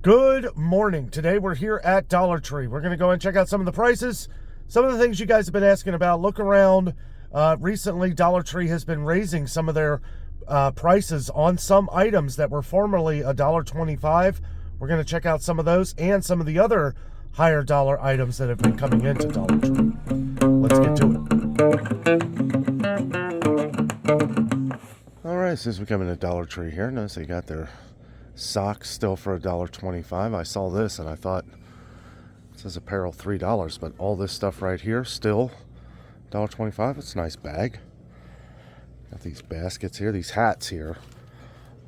Good morning. Today we're here at Dollar Tree. We're going to go and check out some of the prices, some of the things you guys have been asking about. Look around. Recently, Dollar Tree has been raising some of their prices on some items that were formerly $1.25. We're going to check out some of those and some of the other higher dollar items that have been coming into Dollar Tree. Let's get to it. All right, since we come into Dollar Tree here, notice they got their socks still for $1.25. I saw this and I thought, it says apparel $3, but all this stuff right here still $1.25. It's a nice bag. Got these baskets here, these hats here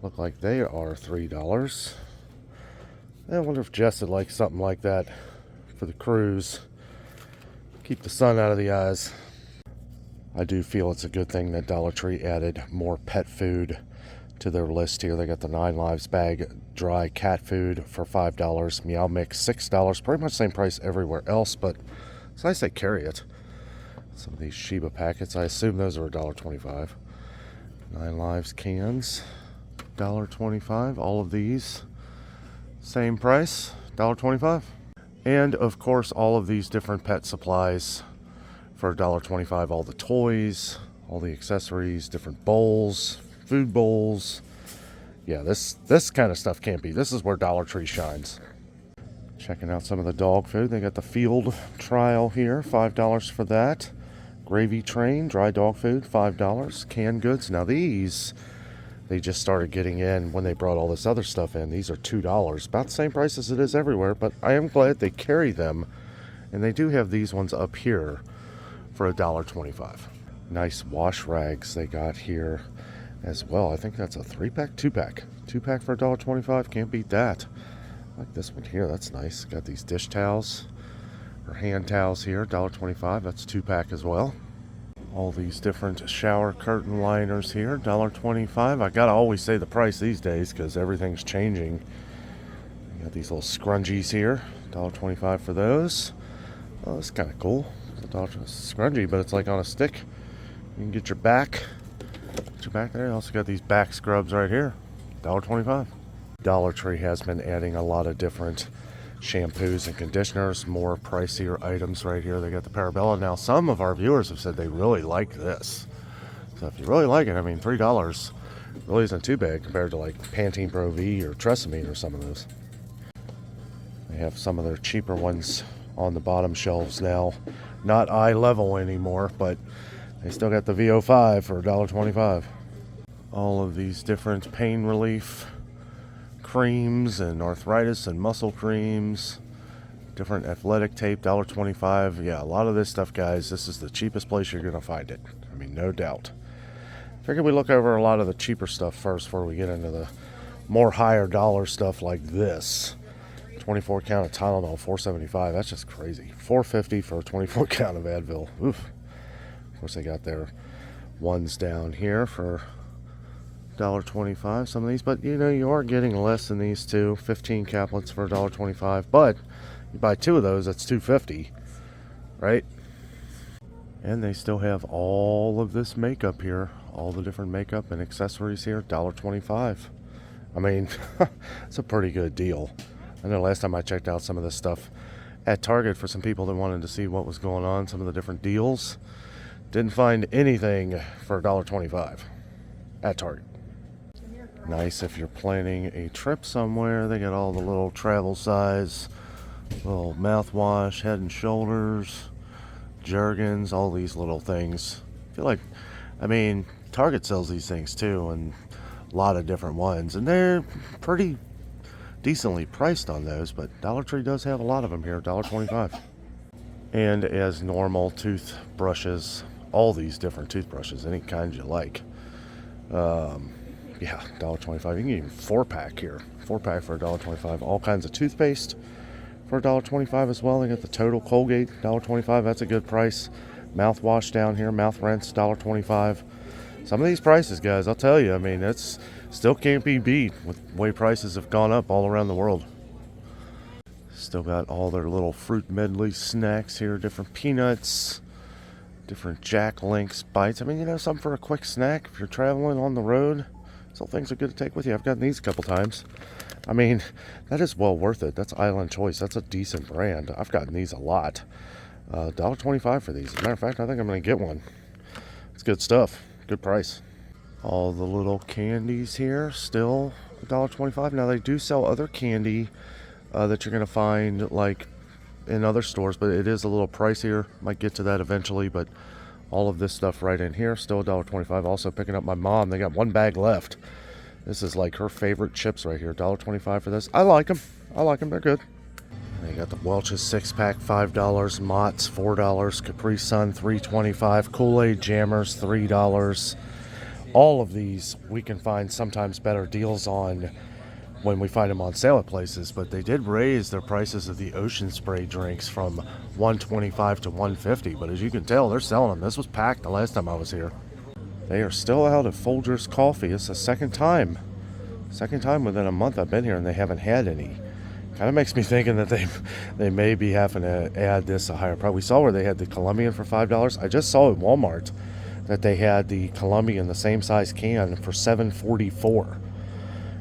look like they are $3. I wonder if Jess would like something like that for the cruise. Keep the sun out of the eyes. I do feel it's a good thing that Dollar Tree added more pet food to their list here. They got the 9 Lives bag dry cat food for $5. Meow Mix $6. Pretty much same price everywhere else, but it's nice they carry it. Some of these Sheba packets, I assume those are $1.25. 9 Lives cans, $1.25. All of these, same price, $1.25. And of course, all of these different pet supplies for $1.25. All the toys, all the accessories, different bowls, food bowls. Yeah, this kind of stuff can't be. This is where Dollar Tree shines. Checking out some of the dog food. They got the field trial here, $5 for that. Gravy train, dry dog food, $5. Canned goods. Now these, they just started getting in when they brought all this other stuff in. These are $2. About the same price as it is everywhere, but I am glad they carry them. And they do have these ones up here for $1.25. Nice wash rags they got here as well. I think that's a 3-pack, 2-pack. 2-pack for $1.25. Can't beat that. I like this one here. That's nice. Got these dish towels or hand towels here, $1.25. That's 2-pack as well. All these different shower curtain liners here, $1.25. I gotta always say the price these days because everything's changing. You got these little scrunchies here, $1.25 for those. Oh, that's kind of cool. It's a scrunchie, but it's like on a stick. You can get your back. Back there. Also got these back scrubs right here, $1.25. Dollar Tree has been adding a lot of different shampoos and conditioners, more pricier items right here. They got the Parabella. Now some of our viewers have said they really like this, so if you really like it, I mean $3 really isn't too bad compared to like Pantene Pro V or Tresemme or some of those. They have some of their cheaper ones on the bottom shelves now, not eye level anymore, but they still got the VO5 for $1.25. All of these different pain relief creams and arthritis and muscle creams, different athletic tape, $1.25. Yeah, a lot of this stuff, guys, this is the cheapest place you're going to find it. I mean, no doubt. Figured we look over a lot of the cheaper stuff first before we get into the more higher dollar stuff like this. 24 count of Tylenol, $4.75. That's just crazy. $4.50 for a 24 count of Advil. Oof. Of course, they got their ones down here for $1.25, some of these, but you know, you are getting less than these two. 15 caplets for $1.25, but you buy 2 of those, that's $2.50, right? And they still have all of this makeup here, all the different makeup and accessories here, $1.25. I mean, it's a pretty good deal. I know last time I checked out some of this stuff at Target for some people that wanted to see what was going on, some of the different deals. Didn't find anything for $1.25 at Target. Nice if you're planning a trip somewhere. They got all the little travel size, little mouthwash, Head and Shoulders, Jergens, all these little things. I feel like, I mean, Target sells these things too, and a lot of different ones, and they're pretty decently priced on those, but Dollar Tree does have a lot of them here, $1.25. And as normal, toothbrushes, all these different toothbrushes, any kind you like. Yeah, $1.25. You can get even 4-pack here. 4-pack for $1.25. All kinds of toothpaste for $1.25 as well. They got the Total Colgate, $1.25. That's a good price. Mouthwash down here, mouth rinse, $1.25. Some of these prices, guys, I'll tell you, I mean, it's still can't be beat with the way prices have gone up all around the world. Still got all their little fruit medley snacks here, different peanuts, different Jack Links bites. I mean, you know, something for a quick snack if you're traveling on the road. So things are good to take with you. I've gotten these a couple times. I mean, that is well worth it. That's Island Choice. That's a decent brand. I've gotten these a lot. $1.25 for these. As a matter of fact, I think I'm going to get one. It's good stuff. Good price. All the little candies here, still $1.25. Now, they do sell other candy that you're going to find like in other stores, but it is a little pricier. Might get to that eventually, but all of this stuff right in here, still $1.25. Also picking up my mom. They got one bag left. This is like her favorite chips right here. $1.25 for this. I like them. They're good. They got the Welch's 6-pack, $5. Mott's, $4. Capri Sun, $3.25. Kool-Aid Jammers, $3. All of these we can find sometimes better deals on when we find them on sale at places, but they did raise their prices of the Ocean Spray drinks from $1.25 to $1.50. But as you can tell, they're selling them. This was packed the last time I was here. They are still out of Folgers coffee. It's the second time within a month I've been here and they haven't had any. Kind of makes me thinking that they may be having to add this a higher price. We saw where they had the Colombian for $5. I just saw at Walmart that they had the Colombian, the same size can, for $7.44.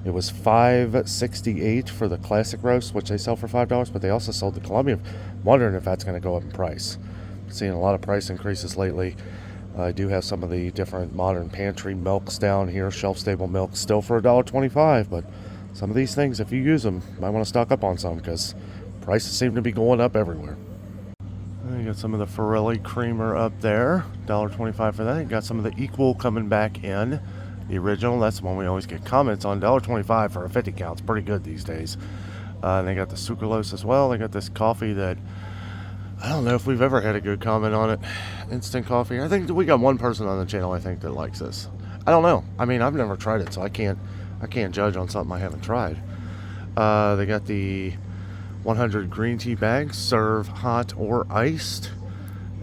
It was $5.68 for the classic roast, which they sell for $5, but they also sold the Colombian. I'm wondering if that's going to go up in price. Seeing a lot of price increases lately. I do have some of the different modern pantry milks down here, shelf-stable milk, still for $1.25, but some of these things, if you use them, you might want to stock up on some because prices seem to be going up everywhere. You got some of the Ferrelli creamer up there, $1.25 for that. You got some of the Equal coming back in. The original, that's the one we always get comments on. $1.25 for a 50 count. It's pretty good these days. And they got the sucralose as well. They got this coffee that I don't know if we've ever had a good comment on it. Instant coffee. I think we got one person on the channel I think that likes this. I don't know. I mean, I've never tried it, so I can't judge on something I haven't tried. They got the 100 green tea bags, serve hot or iced.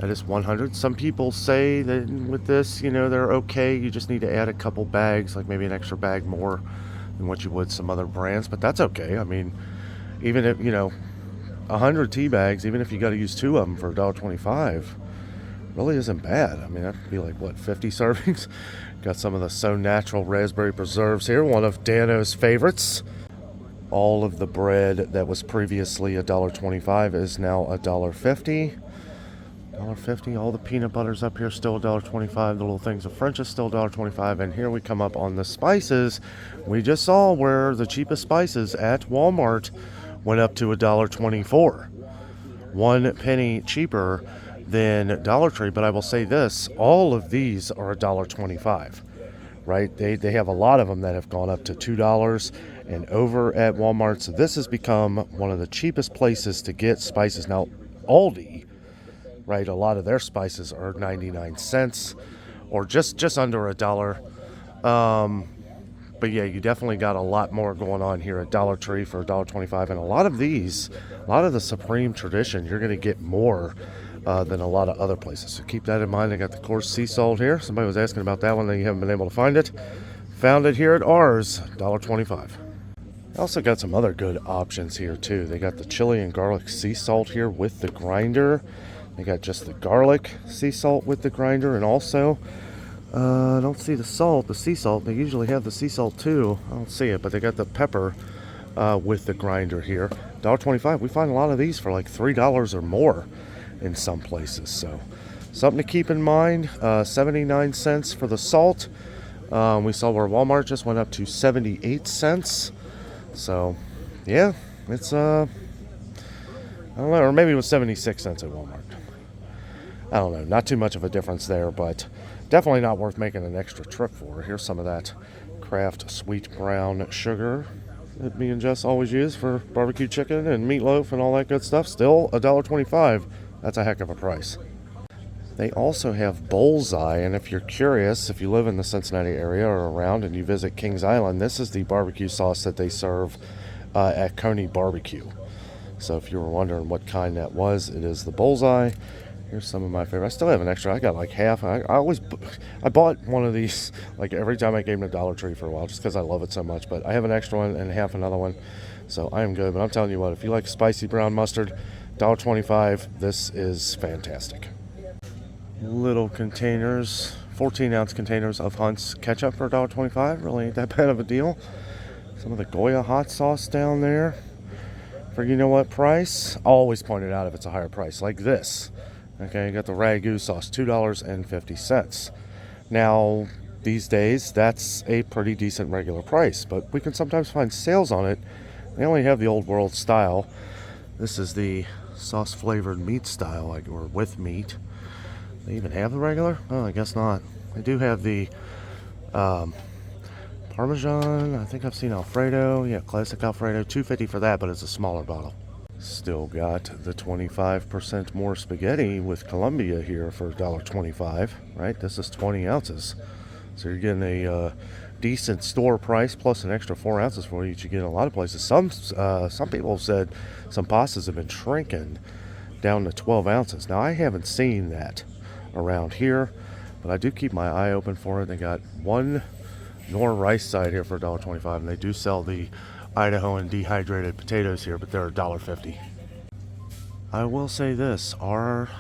That is 100. Some people say that with this, they're okay. You just need to add a couple bags, like maybe an extra bag more than what you would some other brands, but that's okay. I mean, even if, 100 tea bags, even if you got to use 2 of them for $1.25, really isn't bad. I mean, that'd be like, 50 servings? Got some of the So Natural raspberry preserves here, one of Dano's favorites. All of the bread that was previously $1.25 is now $1.50. $1.50. All the peanut butter's up here still $1.25. The little things of French is still $1.25. And here we come up on the spices. We just saw where the cheapest spices at Walmart went up to $1.24. 1 penny cheaper than Dollar Tree. But I will say this, all of these are $1.25, right? They have a lot of them that have gone up to $2 and over at Walmart. So this has become one of the cheapest places to get spices. Now, Aldi, right, a lot of their spices are 99 cents or just under $1. But yeah, you definitely got a lot more going on here at Dollar Tree for $1.25. And a lot of the Supreme Tradition, you're going to get more than a lot of other places. So keep that in mind. I got the coarse sea salt here. Somebody was asking about that one, and you haven't been able to find it. Found it here at ours, $1.25. I also got some other good options here too. They got the chili and garlic sea salt here with the grinder. They got just the garlic sea salt with the grinder, and also I don't see the sea salt. They usually have the sea salt too. I don't see it, but they got the pepper with the grinder here. $1.25. We find a lot of these for like $3 or more in some places. So something to keep in mind. 79 cents for the salt. We saw where Walmart just went up to 78 cents. So yeah, it's I don't know, or maybe it was 76 cents at Walmart. I don't know, not too much of a difference there, but definitely not worth making an extra trip for. Here's some of that Kraft sweet brown sugar that me and Jess always use for barbecue chicken and meatloaf and all that good stuff. Still $1.25. That's a heck of a price. They also have Bullseye, and if you're curious, if you live in the Cincinnati area or around and you visit Kings Island, this is the barbecue sauce that they serve at Coney Barbecue. So if you were wondering what kind that was, it is the Bullseye. Here's some of my favorite. I still have an extra. I got like half. I bought one of these like every time I came to Dollar Tree for a while just because I love it so much. But I have an extra one and half another one. So I am good. But I'm telling you what, if you like spicy brown mustard, $1.25, this is fantastic. Little containers, 14-ounce containers of Hunt's ketchup for $1.25. Really ain't that bad of a deal. Some of the Goya hot sauce down there. For you know what price? I'll always point it out if it's a higher price, like this. Okay, you got the Ragu sauce, $2.50. Now, these days, that's a pretty decent regular price, but we can sometimes find sales on it. They only have the old world style. This is the sauce flavored meat style, like, or with meat. They even have the regular? Oh, I guess not. They do have the Parmesan. I think I've seen Alfredo. Yeah, classic Alfredo. $2.50 for that, but it's a smaller bottle. Still got the 25% more spaghetti with Colombia here for $1.25, right? This is 20 ounces. So you're getting a decent store price plus an extra 4 ounces for each you get in a lot of places. Some people have said some pastas have been shrinking down to 12 ounces. Now, I haven't seen that around here, but I do keep my eye open for it. They got one Nor rice side here for $1.25, and they do sell the Idahoan dehydrated potatoes here, but they're $1.50. I will say this, our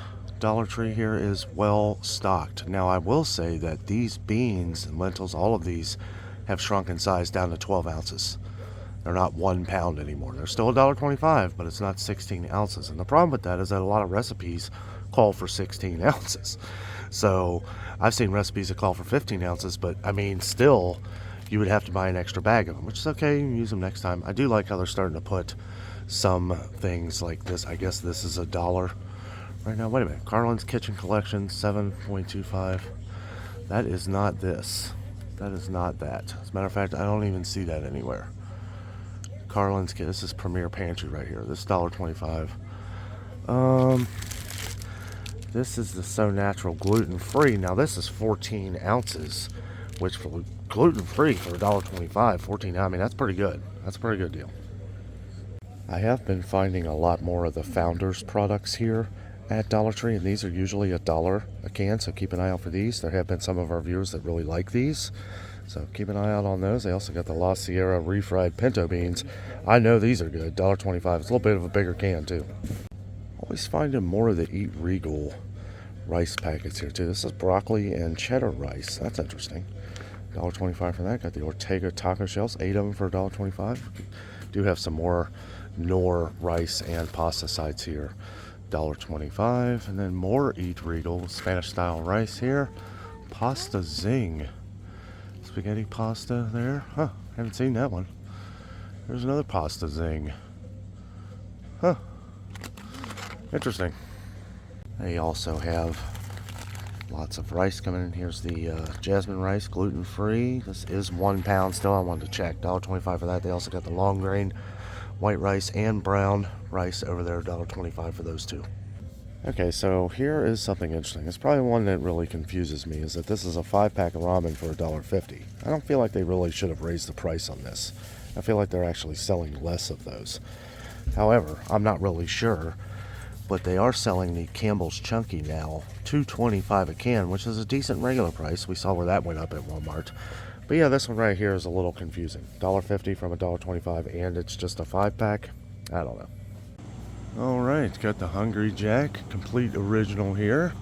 Dollar Tree here is well stocked. Now, I will say that these beans and lentils, all of these have shrunk in size down to 12 ounces. They're not 1 pound anymore. They're still $1.25, but it's not 16 ounces. And the problem with that is that a lot of recipes call for 16 ounces. So I've seen recipes that call for 15 ounces, but I mean, still, you would have to buy an extra bag of them, which is okay. You can use them next time. I do like how they're starting to put some things like this. I guess this is $1 right now. Wait a minute. Carlin's Kitchen Collection, 7.25. That is not this. That is not that. As a matter of fact, I don't even see that anywhere. Carlin's Kitchen. This is Premier Pantry right here. This is $1.25. This is the So Natural gluten-free. Now, this is 14 ounces, which for gluten-free for $1.25, 14, I mean, that's pretty good. That's a pretty good deal. I have been finding a lot more of the Founders products here at Dollar Tree, and these are usually $1 a can, so keep an eye out for these. There have been some of our viewers that really like these, so keep an eye out on those. They also got the La Sierra refried pinto beans. I know these are good, $1.25. It's a little bit of a bigger can, too. Always finding more of the Eat Regal rice packets here too. This is broccoli and cheddar rice. That's interesting. $1.25 for that. Got the Ortega taco shells, 8 of them for $1.25. Do have some more Knorr rice and pasta sides here. $1.25. And then more Eat Regal Spanish style rice here. Pasta Zing. Spaghetti pasta there. Huh, haven't seen that one. There's another Pasta Zing. Huh. Interesting. They also have lots of rice coming in. Here's the jasmine rice, gluten-free. This is 1 pound still. I wanted to check. $1.25 for that. They also got the long grain white rice and brown rice over there. $1.25 for those two. Okay, so here is something interesting. It's probably one that really confuses me, is that this is a 5-pack of ramen for $1.50. I don't feel like they really should have raised the price on this. I feel like they're actually selling less of those. However, I'm not really sure, but they are selling the Campbell's Chunky now, $2.25 a can, which is a decent regular price. We saw where that went up at Walmart. But yeah, this one right here is a little confusing. $1.50 from $1.25, and it's just a 5-pack. I don't know. All right, got the Hungry Jack Complete Original here.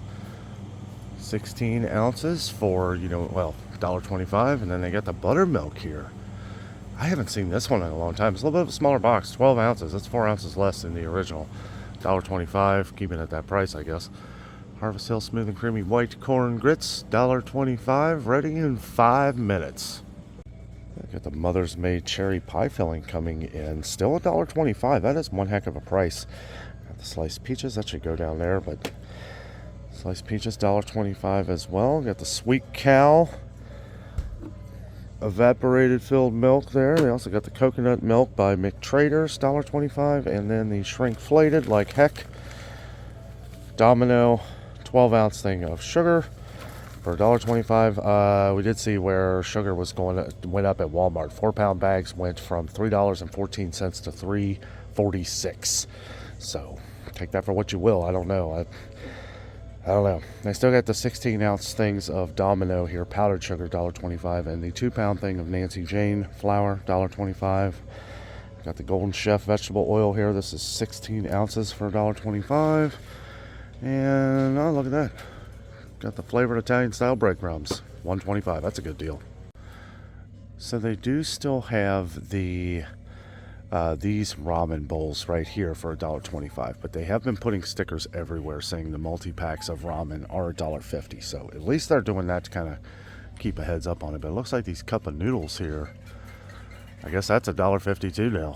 16 ounces for, $1.25, and then they got the buttermilk here. I haven't seen this one in a long time. It's a little bit of a smaller box, 12 ounces. That's 4 ounces less than the original. $1.25, keeping it at that price, I guess. Harvest Hill Smooth and Creamy White Corn Grits, $1.25, ready in 5 minutes. Got the Mother's Made Cherry Pie Filling coming in, still $1.25. That is one heck of a price. Got the sliced peaches, that should go down there, but sliced peaches, $1.25 as well. Got the Sweet Cow evaporated filled milk there. They also got the coconut milk by McTraders, $1.25, and then the shrinkflated like heck Domino 12-ounce thing of sugar for $1.25. We did see where sugar went up at Walmart. 4-pound bags went from $3.14 to $3.46. So take that for what you will. I don't know. I don't know. They still got the 16-ounce things of Domino here, powdered sugar, $1.25, and the 2-pound thing of Nancy Jane flour, $1.25. Got the Golden Chef vegetable oil here. This is 16 ounces for $1.25. And oh, look at that. Got the flavored Italian style breadcrumbs, $1.25. That's a good deal. So they do still have the these ramen bowls right here for $1.25, but they have been putting stickers everywhere saying the multi-packs of ramen are $1.50. So at least they're doing that to kind of keep a heads up on it. But it looks like these cup of noodles here, I guess that's $1.52 now.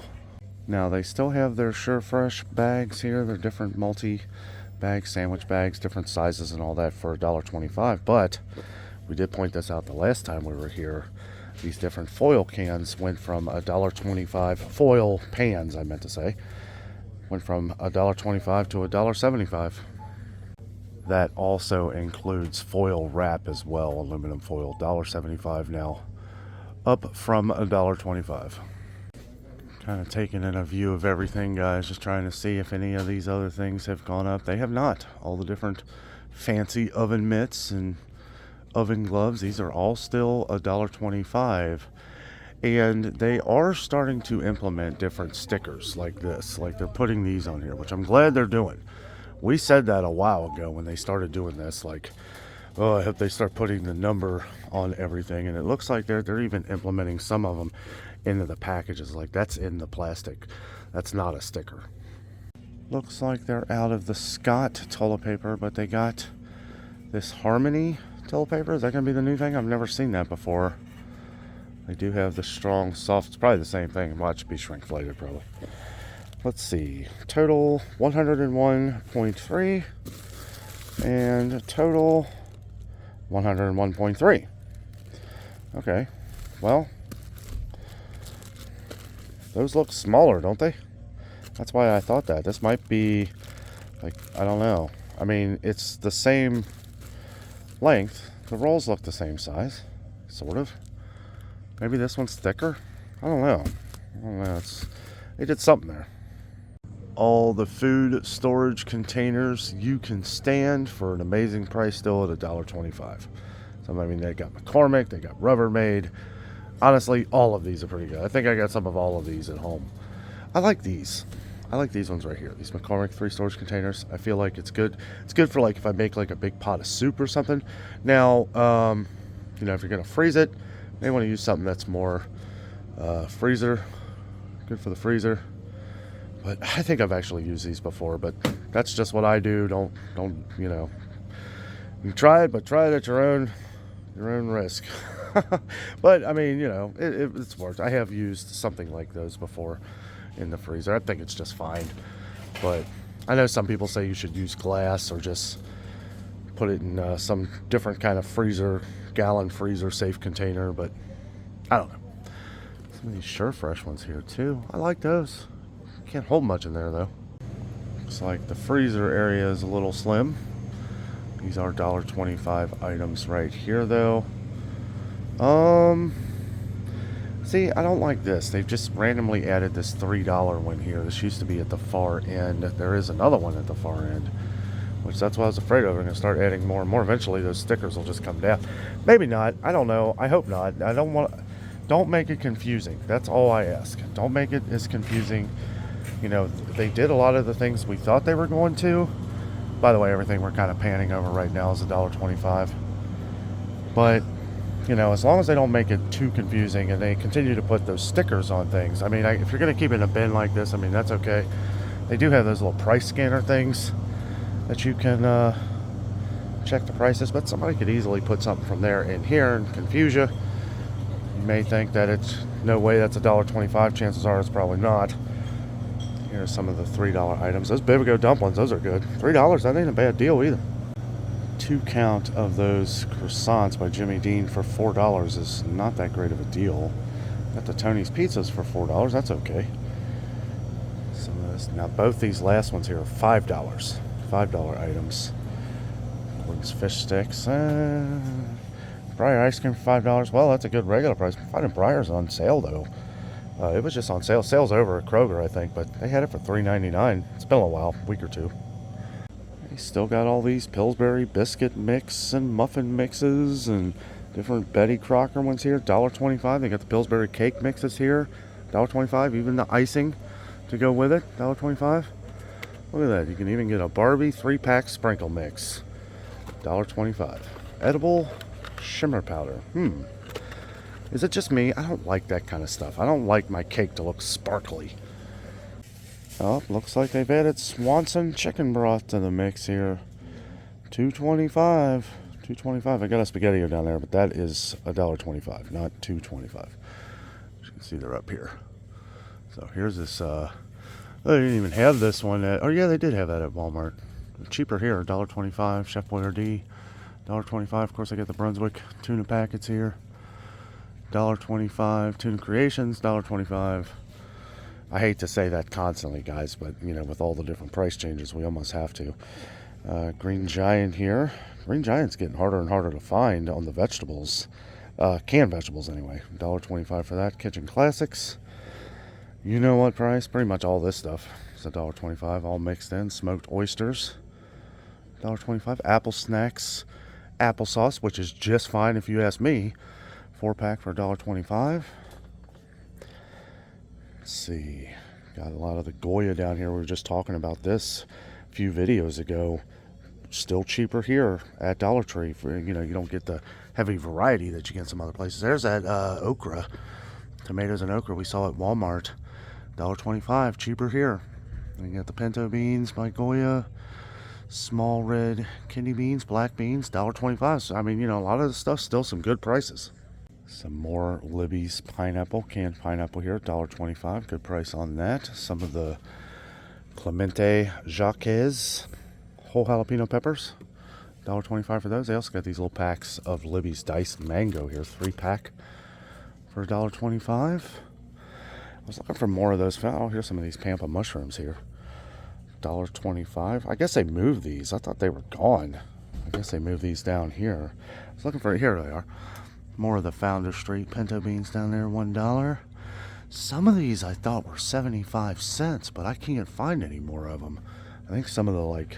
Now they still have their Sure Fresh bags here. They're different multi-bag sandwich bags, different sizes and all that for $1.25. But we did point this out the last time we were here. These different foil cans went from $1.25, foil pans I meant to say, went from $1.25 to $1.75. That also includes foil wrap as well, aluminum foil, $1.75 now, up from $1.25. Kind of taking in a view of everything, guys, just trying to see if any of these other things have gone up. They have not. All the different fancy oven mitts and oven gloves, these are all still $1.25, and they are starting to implement different stickers like this, like they're putting these on here, which I'm glad they're doing. We said that a while ago when they started doing this, like, oh, I hope they start putting the number on everything, and it looks like they're even implementing some of them into the packages, like that's in the plastic, that's not a sticker. Looks like they're out of the Scott toilet paper, but they got this Harmony toilet paper. Is that going to be the new thing? I've never seen that before. They do have the strong, soft. It's probably the same thing. Watch it be shrinkflated, probably. Let's see. Total 101.3 and total 101.3. Okay. Well, those look smaller, don't they? That's why I thought that. This might be, like, I don't know. I mean, it's the same length. The rolls look the same size, sort of. Maybe this one's thicker. I don't know. They did something there. All the food storage containers you can stand for an amazing price, still at $1.25. So I mean, they got McCormick, they got Rubbermaid. Honestly, all of these are pretty good. I think I got some of all of these at home. I like these. I like these ones right here. These McCormick 3 storage containers. I feel like it's good. It's good for, like, if I make like a big pot of soup or something. Now, you know, if you're gonna freeze it, you may want to use something that's more freezer. Good for the freezer. But I think I've actually used these before. But that's just what I do. Don't you know? You try it, but try it at your own risk. But I mean, you know, it's worked. I have used something like those before in the freezer. I think it's just fine, but I know some people say you should use glass or just put it in some different kind of freezer, gallon freezer safe container, but I don't know. Some of these Sure Fresh ones here too. I like those. Can't hold much in there though. Looks like the freezer area is a little slim. These are $1.25 items right here though. See, I don't like this. They've just randomly added this $3 one here. This used to be at the far end. There is another one at the far end, which that's what I was afraid of. They're going to start adding more and more. Eventually, those stickers will just come down. Maybe not. I don't know. I hope not. Don't make it confusing. That's all I ask. Don't make it as confusing. You know, they did a lot of the things we thought they were going to. By the way, everything we're kind of panning over right now is $1.25. But you know, as long as they don't make it too confusing and they continue to put those stickers on things. I mean, if you're going to keep it in a bin like this, I mean, that's okay. They do have those little price scanner things that you can check the prices, but somebody could easily put something from there in here and confuse you. You may think that it's no way that's $1.25. Chances are it's probably not. Here's some of the $3 items. Those Bibigo dumplings, those are good. $3, that ain't a bad deal either. 2 count of those croissants by Jimmy Dean for $4 is not that great of a deal. Got the Tony's pizzas for $4. That's okay. Some of this. Now both these last ones here are $5. $5 items. Gordon's fish sticks. Briar ice cream for $5. Well, that's a good regular price. I'm finding Briar's on sale though. It was just on sale. Sale's over at Kroger, I think, but they had it for $3.99. It's been a while, week or two. Still got all these Pillsbury biscuit mix and muffin mixes and different Betty Crocker ones here. $1.25. They got the Pillsbury cake mixes here. $1.25. Even the icing to go with it. $1.25. Look at that. You can even get a Barbie 3-pack sprinkle mix. $1.25. Edible shimmer powder. Is it just me? I don't like that kind of stuff. I don't like my cake to look sparkly. Oh, looks like they've added Swanson chicken broth to the mix here. $2.25. $2.25. I got a spaghetti down there, but that is $1.25, not $2.25. As you can see, they're up here. So here's this. They didn't even have this one at. Oh yeah, they did have that at Walmart. Cheaper here, $1.25. Chef Boyardee, $1.25. Of course, I get the Brunswick tuna packets here. $1.25. Tuna Creations, $1.25. I hate to say that constantly, guys, but you know, with all the different price changes, we almost have to. Green Giant here. Green Giant's getting harder and harder to find on the vegetables. Canned vegetables, anyway. $1.25 for that. Kitchen Classics. You know what price? Pretty much all this stuff. It's $1.25, all mixed in. Smoked oysters. $1.25. Apple Snacks. Applesauce, which is just fine if you ask me. 4-pack for $1.25. Let's see. Got a lot of the Goya down here. We were just talking about this a few videos ago. Still cheaper here at Dollar Tree. For, you know, you don't get the heavy variety that you get in some other places. There's that okra. Tomatoes and okra we saw at Walmart. $1.25. Cheaper here. And you got the pinto beans by Goya. Small red kidney beans, black beans, $1.25. So, I mean, you know, a lot of the stuff still some good prices. Some more Libby's pineapple, canned pineapple here, $1.25. Good price on that. Some of the Clemente Jacques whole jalapeno peppers, $1.25 for those. They also got these little packs of Libby's diced mango here, 3-pack for $1.25. I was looking for more of those. Oh, here's some of these pampa mushrooms here, $1.25. I guess they moved these. I thought they were gone. I guess they moved these down here. I was looking for it. Here they are. More of the Founder Street pinto beans down there, $1. Some of these I thought were 75 cents, but I can't find any more of them. I think some of the like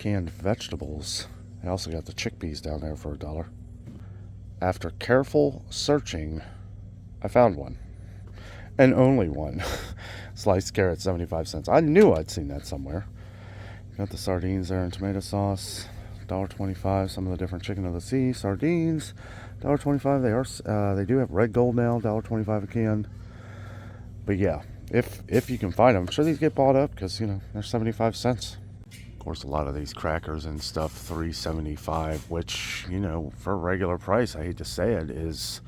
canned vegetables. I also got the chickpeas down there for $1. After careful searching, I found one. And only one. Sliced carrot, 75 cents. I knew I'd seen that somewhere. Got the sardines there and tomato sauce, $1.25. Some of the different chicken of the sea sardines, $1.25. They do have red gold now, $1.25 a can. But yeah, if you can find them, I'm sure these get bought up because, you know, they're 75 cents. Of course, a lot of these crackers and stuff, $3.75, which, you know, for a regular price, I hate to say it, is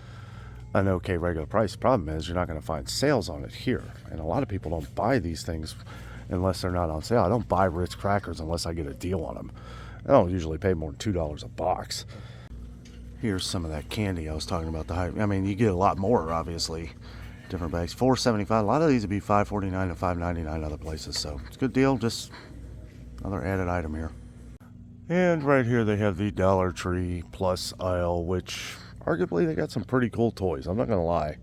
an okay regular price. Problem is, you're not going to find sales on it here. And a lot of people don't buy these things unless they're not on sale. I don't buy Ritz crackers unless I get a deal on them. I don't usually pay more than $2 a box. Here's some of that candy I was talking about. I mean, you get a lot more, obviously. Different bags. $4.75. A lot of these would be $5.49 to $5.99 other places. So it's a good deal. Just another added item here. And right here they have the Dollar Tree Plus aisle, which arguably they got some pretty cool toys. I'm not going to lie.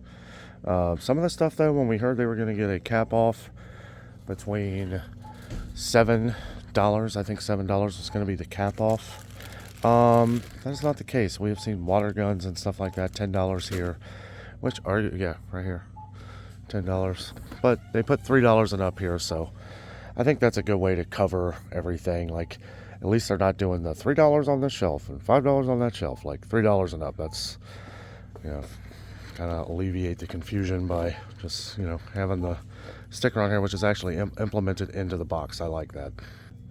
Some of the stuff, though, when we heard they were going to get a cap off between $7, I think $7 was going to be the cap off. That is not the case. We have seen water guns and stuff like that, $10 here, which are, yeah, right here, $10. But they put $3 and up here, so I think that's a good way to cover everything. Like, at least they're not doing the $3 on this shelf and $5 on that shelf, like $3 and up. That's, you know, kind of alleviate the confusion by just, you know, having the sticker on here, which is actually implemented into the box. I like that.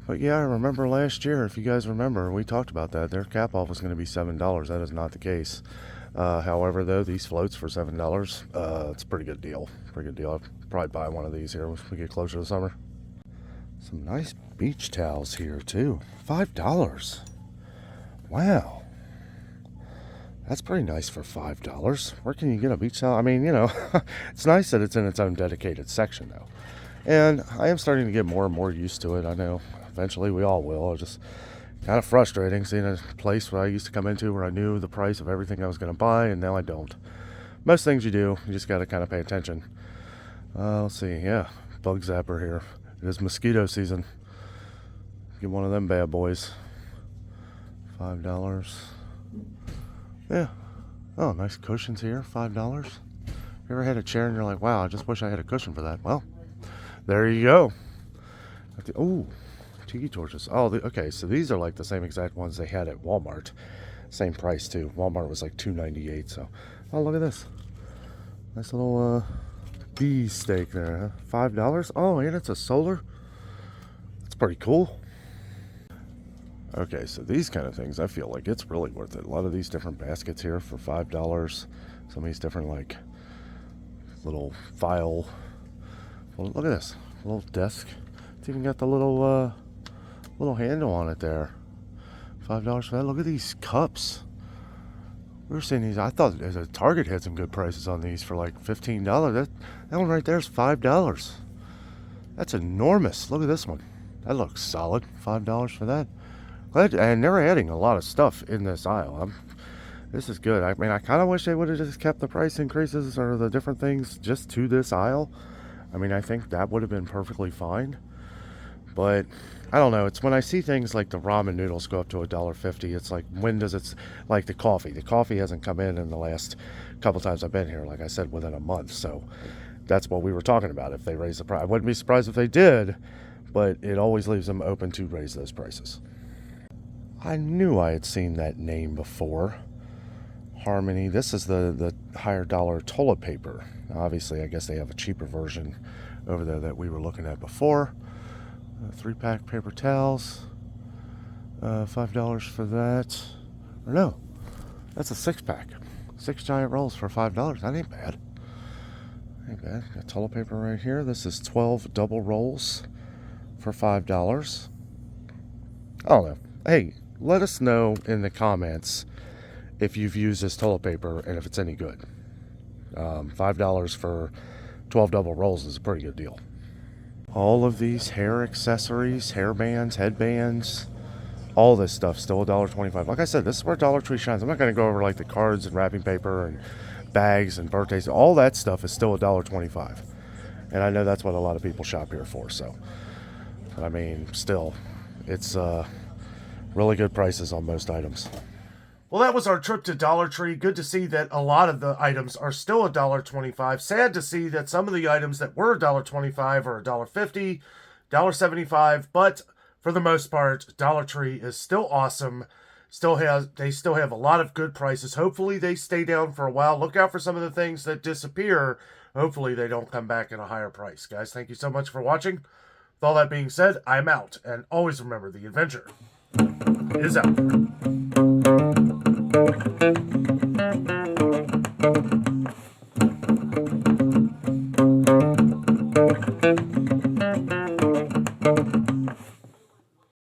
But yeah, I remember last year, if you guys remember, we talked about that. Their cap off was going to be $7. That is not the case. However, though, these floats for $7, it's a pretty good deal. Pretty good deal. I'll probably buy one of these here when we get closer to summer. Some nice beach towels here, too. $5. Wow. That's pretty nice for $5. Where can you get a beach towel? I mean, you know, it's nice that it's in its own dedicated section, though. And I am starting to get more and more used to it. I know eventually we all will. It's just kind of frustrating seeing a place where I used to come into where I knew the price of everything I was going to buy, and now I don't. Most things you do, you just got to kind of pay attention. Let's see. Yeah, bug zapper here. It is mosquito season. Get one of them bad boys. $5. Yeah. Oh, nice cushions here. $5. You ever had a chair and you're like, wow, I just wish I had a cushion for that? Well, there you go. Oh, tiki torches. Oh, okay. So these are like the same exact ones they had at Walmart. Same price too. Walmart was like $2.98. So Oh, look at this. Nice little bee steak there, huh? $5. Oh, and it's a solar. That's pretty cool. Okay, so these kind of things, I feel like it's really worth it. A lot of these different baskets here for $5. Some of these different, like, little file. Well, look at this. Little desk. It's even got the little handle on it there. $5 for that. Look at these cups. We were seeing these. I thought Target had some good prices on these for like $15. That one right there is $5. That's enormous. Look at this one. That looks solid. $5 for that. And they're adding a lot of stuff in this aisle. This is good. I mean, I kind of wish they would have just kept the price increases or the different things just to this aisle. I mean, I think that would have been perfectly fine. But I don't know. It's when I see things like the ramen noodles go up to $1.50. It's like, when does it, like the coffee? The coffee hasn't come in the last couple times I've been here. Like I said, within a month. So that's what we were talking about. If they raise the price, I wouldn't be surprised if they did. But it always leaves them open to raise those prices. I knew I had seen that name before. Harmony. This is the higher dollar toilet paper. Obviously, I guess they have a cheaper version over there that we were looking at before. 3-pack paper towels. $5 for that. Or no, that's a 6-pack. 6 giant rolls for $5. That ain't bad. Ain't bad. Got toilet paper right here. This is 12 double rolls for $5. I don't know. Hey, let us know in the comments if you've used this toilet paper and if it's any good. $5 for 12 double rolls is a pretty good deal. All of these hair accessories, hair bands, headbands, all this stuff still $1.25. Like I said, this is where Dollar Tree shines. I'm not going to go over like the cards and wrapping paper and bags and birthdays. All that stuff is still $1.25. And I know that's what a lot of people shop here for. So, I mean, still, it's really good prices on most items. Well, that was our trip to Dollar Tree. Good to see that a lot of the items are still $1.25. Sad to see that some of the items that were $1.25 are $1.50, $1.75. But for the most part, Dollar Tree is still awesome. They still have a lot of good prices. Hopefully they stay down for a while. Look out for some of the things that disappear. Hopefully they don't come back at a higher price. Guys, thank you so much for watching. With all that being said, I'm out. And always remember, the adventure is out.